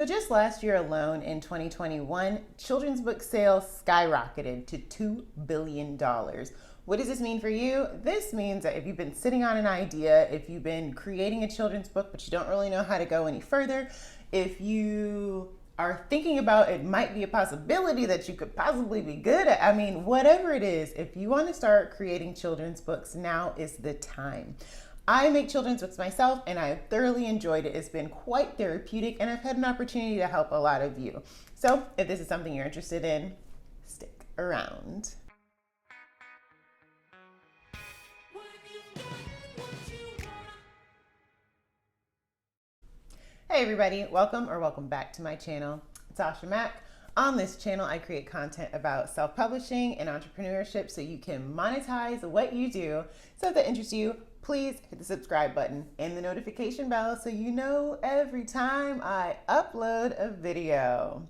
So just last year alone in 2021, children's book sales skyrocketed to $2 billion. What does this mean for you? This means that if you've been sitting on an idea, if you've been creating a children's book but you don't really know how to go any further, if you are thinking about it might be a possibility that you could possibly be good at, whatever it is, if you want to start creating children's books, now is the time. I make children's books myself and I have thoroughly enjoyed it. It's been quite therapeutic and I've had an opportunity to help a lot of you. So if this is something you're interested in, stick around. Hey everybody, welcome back to my channel. It's Asha Mac. On this channel, I create content about self-publishing and entrepreneurship so you can monetize what you do. So if that interests you, please hit the subscribe button and the notification bell so you know every time I upload a video.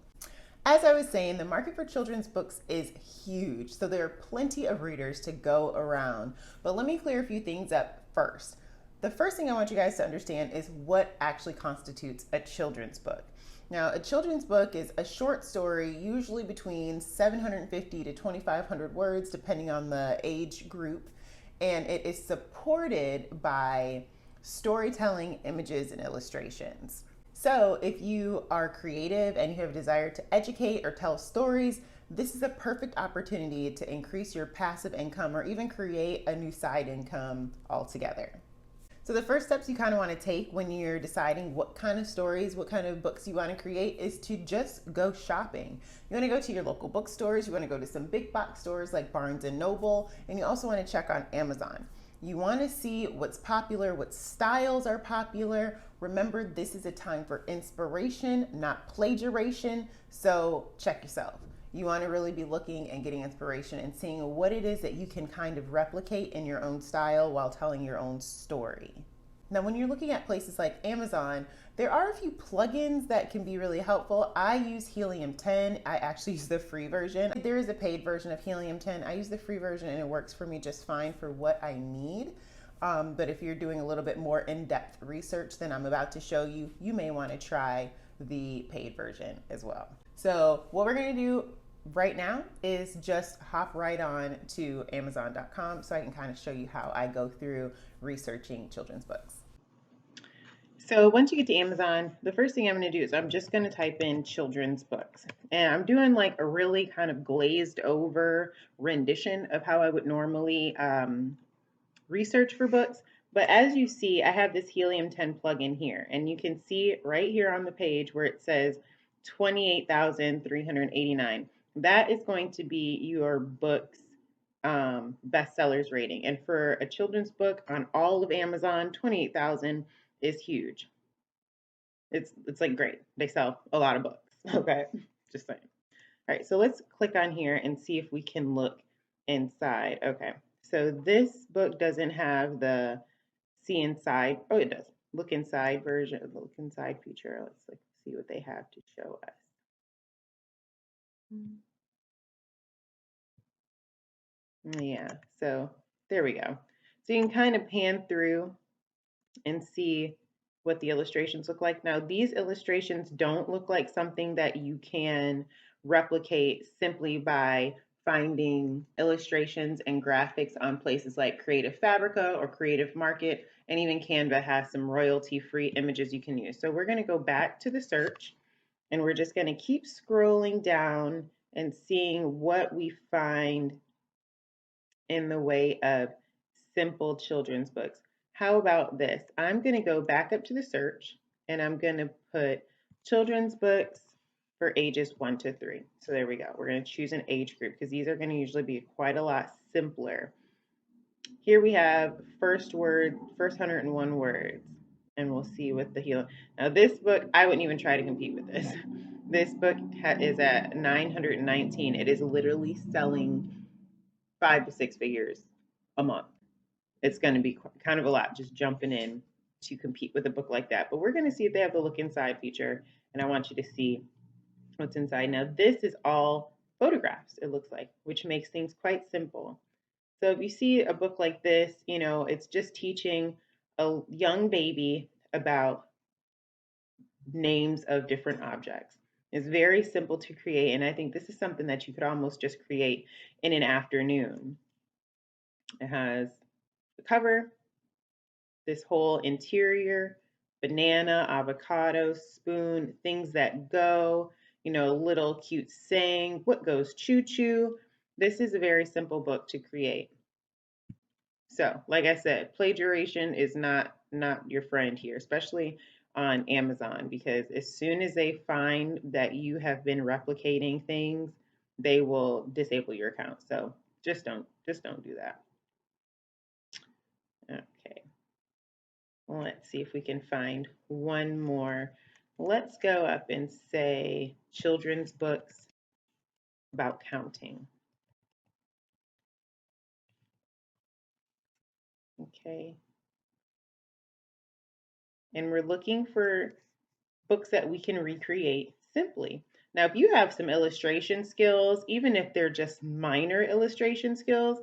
As I was saying, the market for children's books is huge, so there are plenty of readers to go around. But let me clear a few things up first. The first thing I want you guys to understand is what actually constitutes a children's book. Now, a children's book is a short story, usually between 750 to 2,500 words, depending on the age group, and it is supported by storytelling, images, and illustrations. So if you are creative and you have a desire to educate or tell stories, this is a perfect opportunity to increase your passive income or even create a new side income altogether. So the first steps you kind of want to take when you're deciding what kind of stories, what kind of books you want to create is to just go shopping. You want to go to your local bookstores, you want to go to some big box stores like Barnes and Noble, and you also want to check on Amazon. You want to see what's popular, what styles are popular. Remember, this is a time for inspiration, not plagiarization, so check yourself. You want to really be looking and getting inspiration and seeing what it is that you can kind of replicate in your own style while telling your own story. Now, when you're looking at places like Amazon, there are a few plugins that can be really helpful. I use Helium 10. I actually use the free version. There is a paid version of Helium 10. I use the free version and it works for me just fine for what I need. But if you're doing a little bit more in-depth research than I'm about to show you, you may want to try the paid version as well. So what we're going to do right now is just hop right on to Amazon.com so I can kind of show you how I go through researching children's books. So once you get to Amazon, the first thing I'm going to do is I'm just going to type in children's books. And I'm doing like a really kind of glazed over rendition of how I would normally research for books. But as you see, I have this Helium 10 plugin here, and you can see right here on the page where it says 28,389. That is going to be your book's bestsellers rating. And for a children's book on all of Amazon, 28,000 is huge. It's like great. They sell a lot of books. Okay, just saying. All right, so let's click on here and see if we can look inside. Okay, so this book doesn't have the see inside. Oh, it does. Look inside version, the look inside feature. Let's see what they have to show us. Yeah, so there we go. So you can kind of pan through and see what the illustrations look like. Now, these illustrations don't look like something that you can replicate simply by finding illustrations and graphics on places like Creative Fabrica or Creative Market, and even Canva has some royalty-free images you can use. So we're going to go back to the search, and we're just going to keep scrolling down and seeing what we find in the way of simple children's books. How about this? I'm going to go back up to the search and I'm going to put children's books for ages 1 to 3. So there we go. We're going to choose an age group because these are going to usually be quite a lot simpler. Here we have first 101 words, and we'll see what the healing. Now this book, I wouldn't even try to compete with this. This book is at 919. It is literally selling 5 to 6 figures a month. It's going to be kind of a lot just jumping in to compete with a book like that. But we're going to see if they have the look inside feature, and I want you to see what's inside. Now, this is all photographs, it looks like, which makes things quite simple. So if you see a book like this, you know, it's just teaching a young baby about names of different objects. It's very simple to create, and I think this is something that you could almost just create in an afternoon. It has the cover, this whole interior, banana, avocado, spoon, things that go, little cute saying, what goes choo choo. This is a very simple book to create. So, like I said, plagiarization is not your friend here, especially on Amazon, because as soon as they find that you have been replicating things, they will disable your account. So, just don't do that. Okay. Let's see if we can find one more. Let's go up and say children's books about counting. Okay. And we're looking for books that we can recreate simply. Now, if you have some illustration skills, even if they're just minor illustration skills,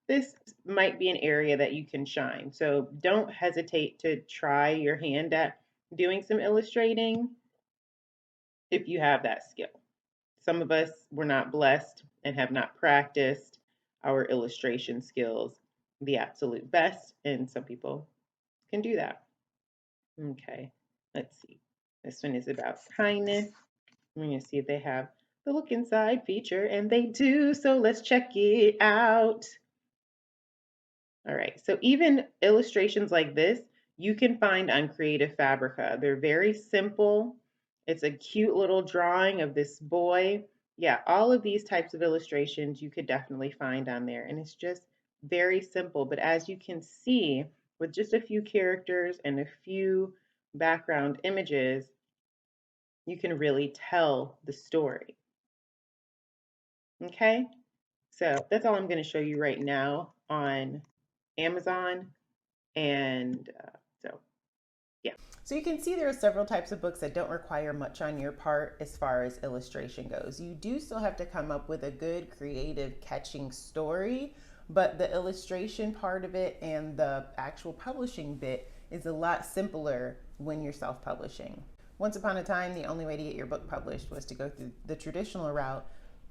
this might be an area that you can shine. So don't hesitate to try your hand at doing some illustrating if you have that skill. Some of us were not blessed and have not practiced our illustration skills the absolute best, and some people can do that. Okay, let's see. This one is about kindness. I'm going to see if they have the look inside feature, and they do, so let's check it out. All right, so even illustrations like this, you can find on Creative Fabrica. They're very simple. It's a cute little drawing of this boy. Yeah, all of these types of illustrations you could definitely find on there, and it's just very simple. But as you can see, with just a few characters and a few background images, you can really tell the story. Okay, so that's all I'm going to show you right now on Amazon. And yeah. So you can see there are several types of books that don't require much on your part as far as illustration goes. You do still have to come up with a good, creative, catching story, but the illustration part of it and the actual publishing bit is a lot simpler when you're self-publishing. Once upon a time, the only way to get your book published was to go through the traditional route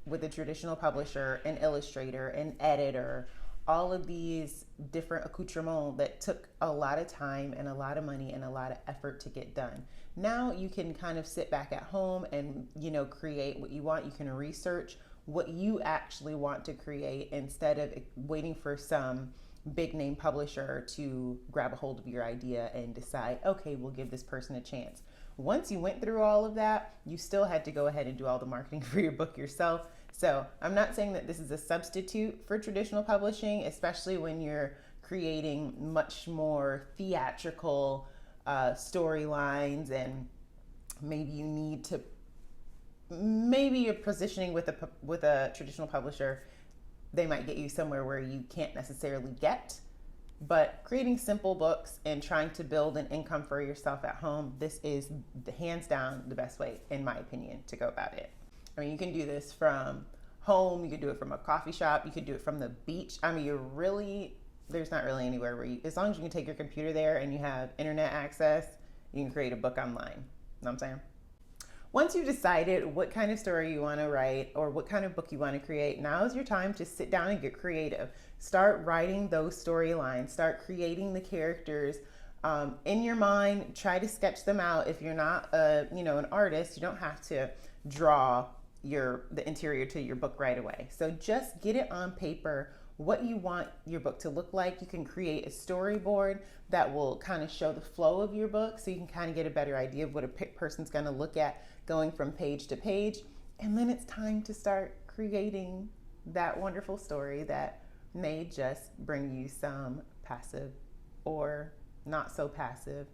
with a traditional publisher, an illustrator, an editor, all of these different accoutrements that took a lot of time and a lot of money and a lot of effort to get done. Now you can kind of sit back at home and, create what you want. You can research what you actually want to create instead of waiting for some big name publisher to grab a hold of your idea and decide, okay, we'll give this person a chance. Once you went through all of that, you still had to go ahead and do all the marketing for your book yourself. So I'm not saying that this is a substitute for traditional publishing, especially when you're creating much more theatrical storylines, and maybe you need to, maybe you're positioning with a traditional publisher, they might get you somewhere where you can't necessarily get. But creating simple books and trying to build an income for yourself at home, this is hands down the best way, in my opinion, to go about it. I mean, you can do this from home, you could do it from a coffee shop, you could do it from the beach. I mean, there's not really anywhere where as long as you can take your computer there and you have internet access, you can create a book online. You know what I'm saying? Once you've decided what kind of story you want to write or what kind of book you want to create, now is your time to sit down and get creative. Start writing those storylines. Start creating the characters in your mind. Try to sketch them out. If you're not an artist, you don't have to draw the interior to your book right away. So just get it on paper, what you want your book to look like. You can create a storyboard that will kind of show the flow of your book, so you can kind of get a better idea of what a person's going to look at going from page to page. And then it's time to start creating that wonderful story that may just bring you some passive or not so passive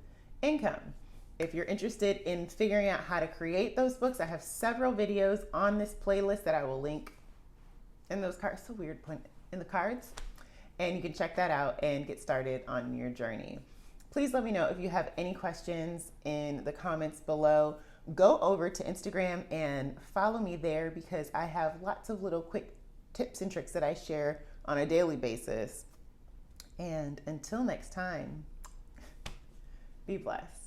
income. If you're interested in figuring out how to create those books, I have several videos on this playlist that I will link in those cards. So weird, in the cards. And you can check that out and get started on your journey. Please let me know if you have any questions in the comments below. Go over to Instagram and follow me there, because I have lots of little quick tips and tricks that I share on a daily basis. And until next time, be blessed.